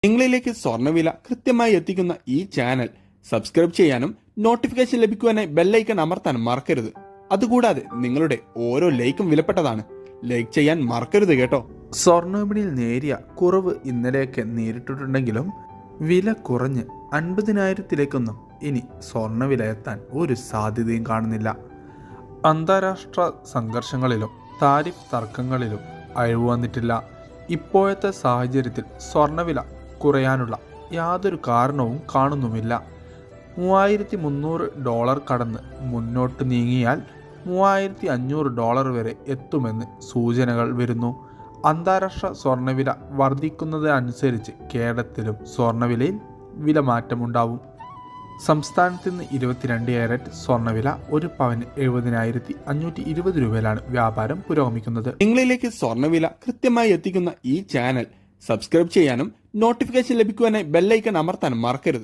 നിങ്ങളിലേക്ക് സ്വർണ്ണവില കൃത്യമായി എത്തിക്കുന്ന ഈ ചാനൽ സബ്സ്ക്രൈബ് ചെയ്യാനും നോട്ടിഫിക്കേഷൻ ലഭിക്കുവാനായി ബെല്ലൈക്കൺ അമർത്താൻ മറക്കരുത്. അതുകൂടാതെ നിങ്ങളുടെ ഓരോ ലൈക്കും വിലപ്പെട്ടതാണ്. ലൈക്ക് ചെയ്യാൻ മറക്കരുത് കേട്ടോ. സ്വർണ്ണവിപണിയിൽ നേരിയ കുറവ് ഇന്നലെയൊക്കെ നേരിട്ടിട്ടുണ്ടെങ്കിലും വില കുറഞ്ഞ് 50,000-ലേക്കൊന്നും ഇനി സ്വർണ്ണവില എത്താൻ ഒരു സാധ്യതയും കാണുന്നില്ല. അന്താരാഷ്ട്ര സംഘർഷങ്ങളിലും താരിഫ് തർക്കങ്ങളിലും അയവ് വന്നിട്ടില്ല. ഇപ്പോഴത്തെ സാഹചര്യത്തിൽ സ്വർണ്ണവില കുറയാനുള്ള യാതൊരു കാരണവും കാണുന്നുമില്ല. $3,300 കടന്ന് മുന്നോട്ട് നീങ്ങിയാൽ $3,500 വരെ എത്തുമെന്ന് സൂചനകൾ വരുന്നു. അന്താരാഷ്ട്ര സ്വർണ്ണവില വർദ്ധിക്കുന്നതനുസരിച്ച് കേരളത്തിലും സ്വർണ്ണവിലയിൽ വിലമാറ്റമുണ്ടാവും. സംസ്ഥാനത്ത് നിന്ന് 22 കാരറ്റ് സ്വർണ്ണവില ഒരു പവന് 70,520 രൂപയിലാണ് വ്യാപാരം പുരോഗമിക്കുന്നത്. നിങ്ങളിലേക്ക് സ്വർണ്ണവില കൃത്യമായി എത്തിക്കുന്ന ഈ ചാനൽ സബ്സ്ക്രൈബ് ചെയ്യാനും നോട്ടിഫിക്കേഷൻ ലഭിക്കുവാനായി ബെല്ലൈക്കൺ അമർത്താൻ മറക്കരുത്.